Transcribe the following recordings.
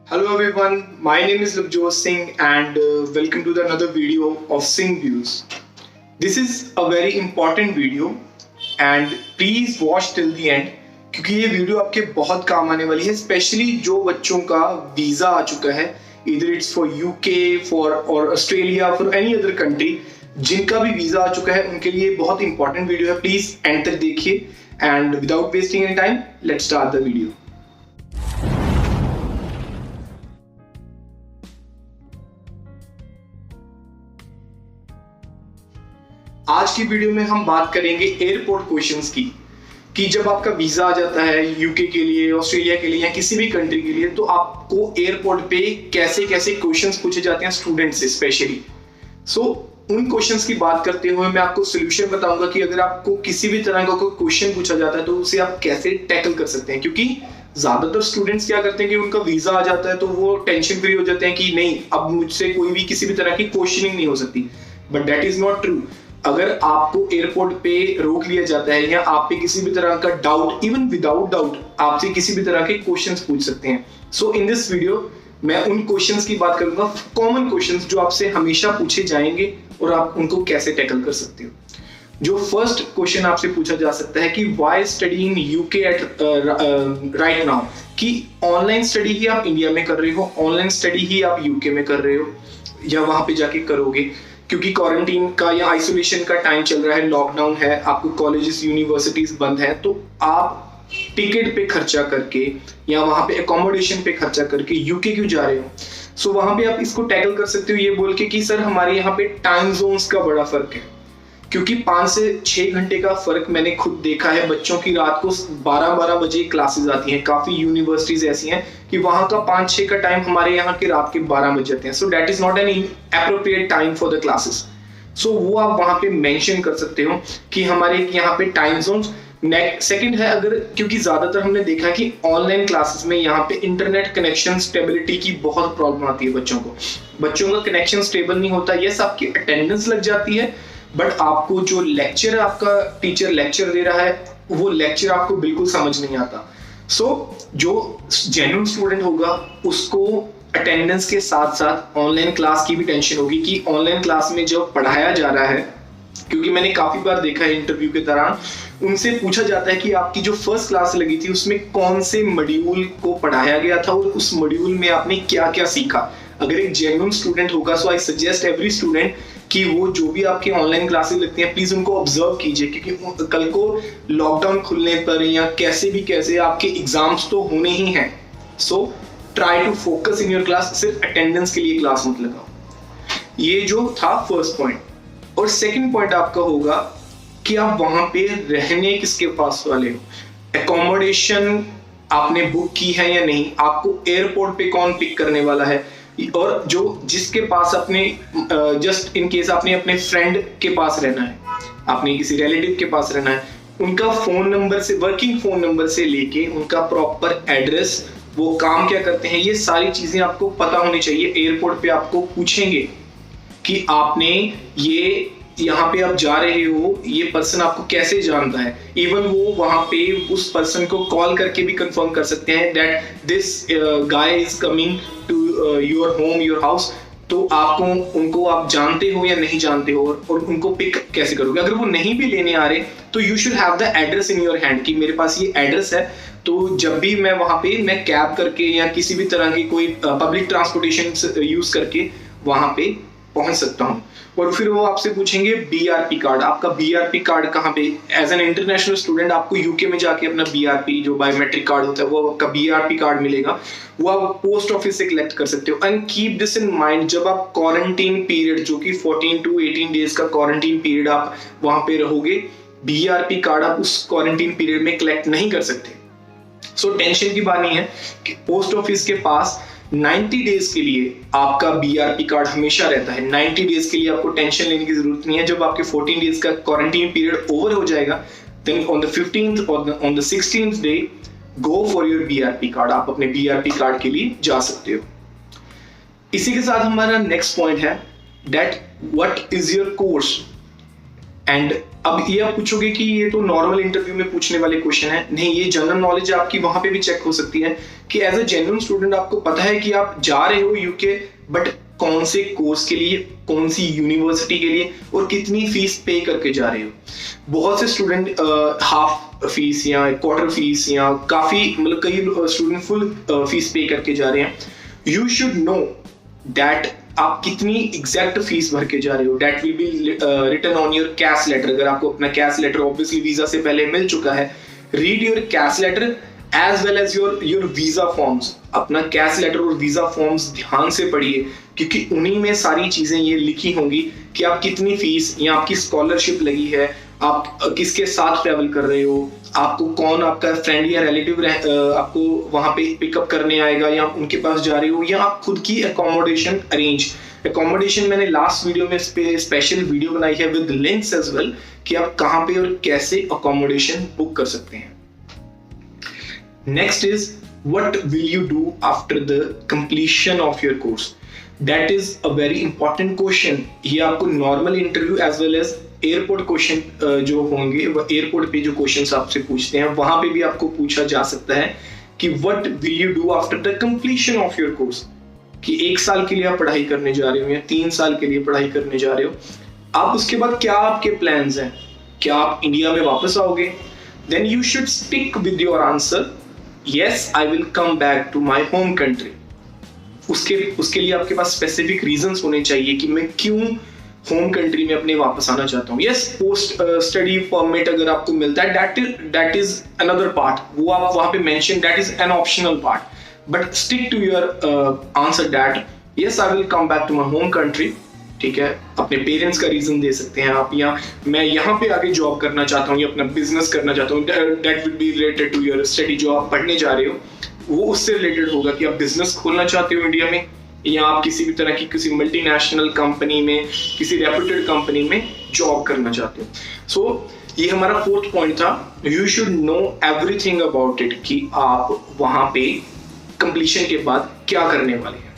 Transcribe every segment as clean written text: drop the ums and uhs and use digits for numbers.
Hello everyone, my name is Lubjot Singh and welcome to another video of Singh Views. This is a very important video and please watch till the end क्योंकि ये video आपके बहुत काम आने वाली है, specially जो बच्चों का वीज़ा आ चुका है, either it's for UK or Australia for any other country, जिनका भी वीज़ा आ चुका है उनके लिए बहुत इंपॉर्टेंट वीडियो है. प्लीज एंड तक देखिए and without wasting any time let's start the video. आज की वीडियो में हम बात करेंगे एयरपोर्ट क्वेश्चंस की कि जब आपका वीजा आ जाता है यूके के लिए, ऑस्ट्रेलिया के लिए या किसी भी कंट्री के लिए, तो आपको एयरपोर्ट पे कैसे कैसे क्वेश्चंस पूछे जाते हैं स्टूडेंट से स्पेशली. उन क्वेश्चंस की बात करते हुए मैं आपको सोल्यूशन बताऊंगा कि अगर आपको किसी भी तरह का कोई क्वेश्चन पूछा जाता है तो उसे आप कैसे टैकल कर सकते हैं. क्योंकि ज्यादातर स्टूडेंट्स क्या करते हैं कि उनका वीजा आ जाता है तो वो टेंशन फ्री हो जाते हैं कि नहीं, अब मुझसे कोई भी किसी भी तरह की क्वेश्चनिंग नहीं हो सकती. But that is not true. अगर आपको एयरपोर्ट पे रोक लिया जाता है या आप पे किसी भी तरह का डाउट, इवन विदाउट डाउट आपसे किसी भी तरह के क्वेश्चंस पूछ सकते हैं. सो इन दिस वीडियो मैं उन क्वेश्चंस की बात करूंगा, कॉमन क्वेश्चंस जो आपसे हमेशा पूछे जाएंगे और आप उनको कैसे टैकल कर सकते हो. जो फर्स्ट क्वेश्चन आपसे पूछा जा सकता है कि why study in UK at right now, कि ऑनलाइन स्टडी ही आप इंडिया में कर रहे हो, ऑनलाइन स्टडी ही आप यूके में कर रहे हो या वहां पे जाके करोगे, क्योंकि क्वारंटीन का या आइसोलेशन का टाइम चल रहा है, लॉकडाउन है, आपको कॉलेजेस यूनिवर्सिटीज बंद है, तो आप टिकट पे खर्चा करके या वहां पे अकोमोडेशन पे खर्चा करके यूके क्यों जा रहे हो. सो वहां पे आप इसको टैकल कर सकते हो ये बोल के कि सर हमारे यहाँ पे टाइम जोन्स का बड़ा फर्क है. क्योंकि 5 से 6 घंटे का फर्क मैंने खुद देखा है. बच्चों की रात को 12-12 बजे क्लासेस आती हैं. काफी यूनिवर्सिटीज ऐसी हैं कि वहां का 5-6 का टाइम हमारे यहाँ के रात के 12 बज जाते हैं. So that is not an appropriate time for the classes. So वो आप वहां पे मेंशन कर सकते हो कि हमारे यहाँ पे टाइम जोन्स. सेकंड है, अगर क्योंकि ज्यादातर हमने देखा कि ऑनलाइन क्लासेस में यहाँ पे इंटरनेट कनेक्शन स्टेबिलिटी की बहुत प्रॉब्लम आती है. बच्चों का कनेक्शन स्टेबल नहीं होता. यस, आपकी अटेंडेंस लग जाती है, बट आपको जो लेक्चर आपका टीचर लेक्चर दे रहा है वो लेक्चर आपको बिल्कुल समझ नहीं आता. जो जेन्युइन स्टूडेंट होगा उसको अटेंडेंस के साथ साथ ऑनलाइन क्लास की भी टेंशन होगी कि ऑनलाइन क्लास में जो पढ़ाया जा रहा है, क्योंकि मैंने काफी बार देखा है इंटरव्यू के दौरान उनसे पूछा जाता है कि आपकी जो फर्स्ट क्लास लगी थी उसमें कौन से मॉड्यूल को पढ़ाया गया था और उस मॉड्यूल में आपने क्या क्या सीखा. अगर एक जेन्युइन स्टूडेंट होगा, सो आई सजेस्ट एवरी स्टूडेंट कि वो जो भी आपकी ऑनलाइन क्लासेस लगती हैं प्लीज उनको ऑब्जर्व कीजिए, क्योंकि कल को लॉकडाउन खुलने पर या कैसे आपके एग्जाम्स तो होने ही हैं. So try to focus in your class. सिर्फ अटेंडेंस के लिए क्लास मत लगाओ. ये जो था फर्स्ट पॉइंट. और सेकंड पॉइंट आपका होगा कि आप वहां पे रहने किसके पास वाले हो. एकोमोडेशन आपने बुक की है या नहीं, आपको एयरपोर्ट पे कौन पिक करने वाला है, और जो जिसके पास अपने जस्ट इन केस आपने अपने फ्रेंड के पास रहना है, आपने किसी रिलेटिव के पास रहना है, उनका फोन नंबर से, वर्किंग फोन नंबर से लेके उनका प्रॉपर एड्रेस, वो काम क्या करते हैं, ये सारी चीजें आपको पता होनी चाहिए. एयरपोर्ट पे आपको पूछेंगे कि आपने ये यहाँ पे आप जा रहे हो, ये पर्सन आपको कैसे जानता है. इवन वो वहां पे उस पर्सन को कॉल करके भी कंफर्म कर सकते हैं that this guy is coming to your home, your house. तो आपको उनको आप जानते हो या नहीं जानते हो, और उनको पिक कैसे करोगे. अगर वो नहीं भी लेने आ रहे तो you should have the address in your hand कि मेरे पास ये एड्रेस है, तो जब भी मैं वहां पे मैं कैब करके या किसी भी तरह की कोई पब्लिक ट्रांसपोर्टेशन यूज करके वहां पे पहुंच सकता हूं. और फिर वो आपसे पूछेंगे बीआरपी कार्ड. आपका बीआरपी कार्ड कहाँ पे, एज एन इंटरनेशनल स्टूडेंट आपको यूके में जाके अपना बीआरपी जो बायोमेट्रिक कार्ड होता है वो आपका बीआरपी कार्ड मिलेगा, वो आप पोस्ट ऑफिस से कलेक्ट कर सकते हो. And keep this in mind, जब आप क्वारंटीन पीरियड जो कि 14 to 18 डेज का क्वारंटीन पीरियड आप वहां पे रहोगे, बीआरपी कार्ड आप उस क्वारंटीन पीरियड में कलेक्ट नहीं कर सकते. सो टेंशन की बात नहीं है कि पोस्ट ऑफिस के पास 90 डेज के लिए आपका बीआरपी कार्ड हमेशा रहता है. 90 डेज के लिए आपको टेंशन लेने की जरूरत नहीं है. जब आपके 14 डेज का क्वारंटीन पीरियड ओवर हो जाएगा, देन ऑन द 15th और on the 16th day go for your BRP card. आप अपने बीआरपी कार्ड के लिए जा सकते हो. इसी के साथ हमारा नेक्स्ट पॉइंट है that what is your course. And अब ये आप पूछोगे कि ये तो नॉर्मल इंटरव्यू में पूछने वाले क्वेश्चन है, नहीं, ये जनरल नॉलेज आपकी वहां पे भी चेक हो सकती है कि एज अ जेन्युइन स्टूडेंट आपको पता है कि आप जा रहे हो यूके, बट कौन से कोर्स के लिए, कौन सी यूनिवर्सिटी के लिए और कितनी फीस पे करके जा रहे हो। बहुत से स्टूडेंट हाफ फीस या क्वार्टर फीस या काफी मतलब कई स्टूडेंट फुल फीस पे करके जा रहे हैं। यू शुड नो दैट आप कितनी एग्जैक्ट फीस भर के जा रहे हो। That will be written on your CAS letter. अगर आपको अपना कैश लेटर ऑब्वियसली वीजा से पहले मिल चुका है, read your CAS letter as well as your visa forms. अपना कैश लेटर और वीजा फॉर्म्स ध्यान से पढ़िए, क्योंकि उन्हीं में सारी चीजें ये लिखी होंगी कि आप कितनी फीस या आपकी स्कॉलरशिप लगी है, आप किसके साथ ट्रैवल कर रहे हो, आपको कौन आपका फ्रेंड या रिलेटिव आपको वहां पे पिकअप करने आएगा या उनके पास जा रहे हो, या आप खुद की अकोमोडेशन अरेंज। अकोमोडेशन मैंने लास्ट वीडियो में स्पेशल वीडियो बनाई है विद लिंक्स एज वेल कि आप कहां पे और कैसे अकोमोडेशन बुक कर सकते हैं। Next is what will you do after the completion of your course. That is a very important question. ये आपको normal interview as well as airport question जो होंगे, वह एयरपोर्ट पे जो क्वेश्चंस आपसे पूछते हैं वहां पे भी आपको पूछा जा सकता है कि what will you do after the completion of your course. कि 1 साल के लिए आप पढ़ाई करने जा रहे हो या 3 साल के लिए पढ़ाई करने जा रहे हो, आप उसके बाद क्या आपके प्लान्स हैं, क्या आप इंडिया में वापस आओगे। Then you should stick with your answer, yes I will come back to my home country. उसके लिए आपके पास स्पेसिफिक रीजंस होने चाहिए कि मैं क्यों होम कंट्री में अपने वापस आना चाहता हूँ। यस, पोस्ट स्टडी परमिट अगर आपको मिलता है दैट इज अनदर पार्ट, वो आप वहां पे mention, that is an optional part, but stick to your answer that yes I will come back to my home country. ठीक है, अपने पेरेंट्स का रीजन दे सकते हैं आप, या मैं यहाँ पे आगे जॉब करना चाहता हूँ या अपना बिजनेस करना चाहता हूँ, that will be related to your study. जो आप पढ़ने जा रहे हो वो उससे रिलेटेड होगा कि आप बिजनेस खोलना चाहते हो इंडिया में, या आप किसी भी तरह की किसी मल्टीनेशनल कंपनी में, किसी रेप्यूटेड कंपनी में जॉब करना चाहते हो। सो ये हमारा 4th पॉइंट था, you should know everything about it, कि आप वहां पे कंप्लीशन के बाद क्या करने वाले हैं।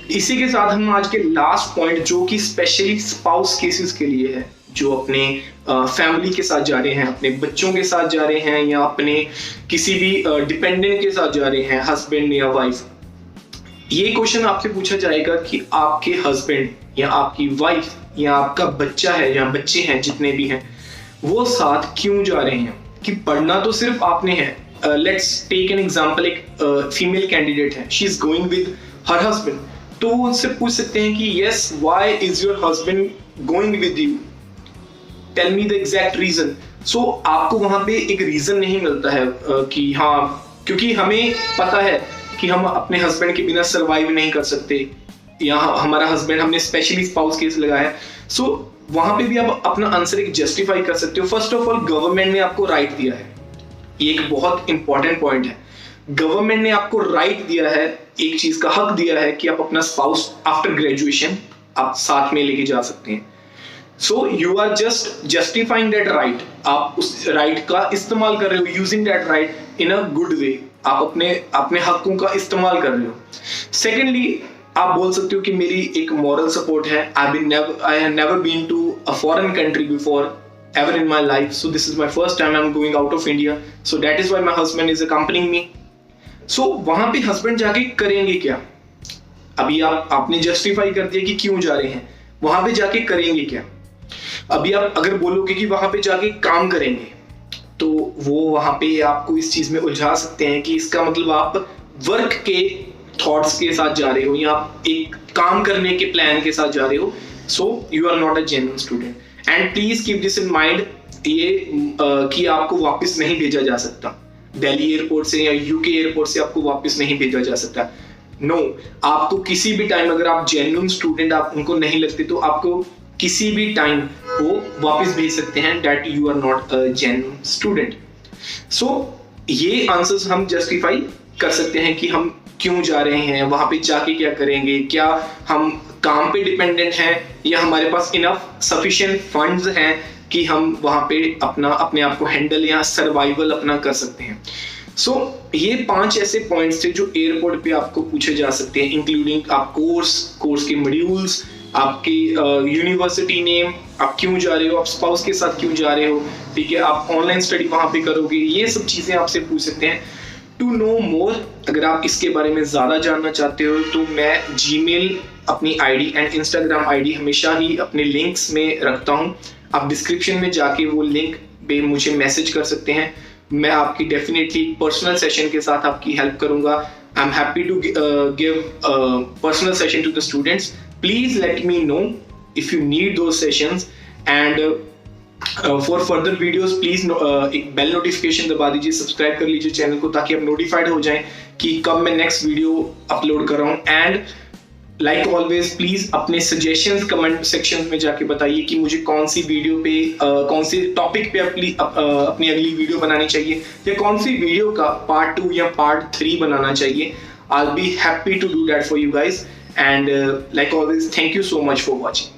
इसी के साथ हम आज के लास्ट पॉइंट, जो कि स्पेशली स्पाउस केसेस के लिए है, जो अपने फैमिली के साथ जा रहे हैं, अपने बच्चों के साथ जा रहे हैं, या अपने किसी भी डिपेंडेंट के साथ जा रहे हैं, हस्बैंड या वाइफ। ये क्वेश्चन आपसे पूछा जाएगा कि आपके हस्बैंड या आपकी वाइफ या आपका बच्चा है या बच्चे हैं जितने भी हैं, वो साथ क्यों जा रहे हैं। कि पढ़ना तो सिर्फ आपने है। लेट्स टेक एन एग्जांपल, एक फीमेल कैंडिडेट है, she is going with her husband, तो वो उनसे पूछ सकते हैं कि yes why is your husband going with you, tell me the exact reason. So आपको वहां पे एक रीजन नहीं मिलता है कि हाँ, क्योंकि हमें पता है कि हम अपने हस्बैंड के बिना सरवाइव नहीं कर सकते, या हमारा हस्बैंड, हमने स्पेशली स्पाउस केस लगाया है। सो वहां पे भी आप अपना आंसर एक जस्टिफाई कर सकते हो। फर्स्ट ऑफ ऑल, गवर्नमेंट ने आपको राइट दिया है, ये एक बहुत इंपॉर्टेंट पॉइंट है। गवर्नमेंट ने आपको राइट दिया है, एक चीज का हक दिया है कि आप अपना स्पाउस आफ्टर ग्रेजुएशन आप साथ में लेके जा सकते हैं। So you are just justifying that right, आप उस राइट का इस्तेमाल कर रहे हो, using that right in a good way, आप अपने हकों का इस्तेमाल कर रहे हो। सेकेंडली, आप बोल सकते हो कि मेरी एक मॉरल सपोर्ट है, I have never been to a foreign country before ever in my life, so this is my first time I'm going out of India, so that is why my husband is accompanying me. So वहां पे husband जाके करेंगे क्या, अभी आपने justify कर दिया कि क्यों जा रहे हैं, वहां पे जाके करेंगे क्या। अभी आप अगर बोलोगे कि वहां पे जाके काम करेंगे, तो वो वहां पे आपको इस चीज में उलझा सकते हैं कि इसका मतलब आप वर्क के थॉट्स के साथ जा रहे हो या आप एक काम करने के प्लान के साथ जा रहे हो। So you are not a genuine student, and please keep this in mind, ये कि आपको वापस नहीं भेजा जा सकता दिल्ली एयरपोर्ट से या यूके एयरपोर्ट से, आपको वापस नहीं भेजा जा सकता। नो, आपको किसी भी टाइम, अगर आप जेन्युइन स्टूडेंट आप उनको नहीं लगते, तो आपको किसी भी टाइम वो वापस भेज सकते हैं, that you are not a genuine student. So ये आंसर्स हम जस्टिफाई कर सकते हैं कि हम क्यों जा रहे हैं, वहां पे जाके क्या करेंगे, क्या हम काम पे डिपेंडेंट हैं, या हमारे पास इनफ सफिशिएंट फंड्स हैं कि हम वहां पे अपने आप को हैंडल या सर्वाइवल अपना कर सकते हैं। सो ये 5 ऐसे पॉइंट्स थे जो एयरपोर्ट पे आपको पूछे जा सकते हैं, इंक्लूडिंग आप कोर्स के मॉड्यूल्स, आपकी यूनिवर्सिटी नेम, आप क्यों जा रहे हो, आप स्पाउस के साथ क्यों जा रहे हो, ठीक है, आप ऑनलाइन स्टडी वहाँ पे करोगे, ये सब चीज़ें आपसे पूछ सकते हैं। टू नो मोर, अगर आप इसके बारे में ज़्यादा जानना चाहते हो तो मैं जीमेल अपनी आईडी एंड इंस्टाग्राम आईडी हमेशा ही अपने लिंक्स में रखता हूँ। आप डिस्क्रिप्शन में जाके वो लिंक पे मुझे मैसेज कर सकते हैं। मैं आपकी डेफिनेटली पर्सनल सेशन के साथ आपकी हेल्प करूँगा। I am happy to give personal session to the students. Please let me know if you need those sessions and for further videos please एक बेल नोटिफिकेशन दबा दीजिए, सब्सक्राइब कर लीजिए channel को, ताकि आप नोटिफाइड हो जाएं कि कब मैं नेक्स्ट वीडियो अपलोड कर रहा हूँ। एंड लाइक ऑलवेज प्लीज अपने सजेशंस कमेंट सेक्शन में जाके बताइए कि मुझे कौन सी वीडियो पे कौन से टॉपिक पे अपनी अगली वीडियो बनानी चाहिए, या कौन सी वीडियो का पार्ट 2 या पार्ट 3 बनाना चाहिए। I will be happy to do that for you guys and like always thank you so much for watching.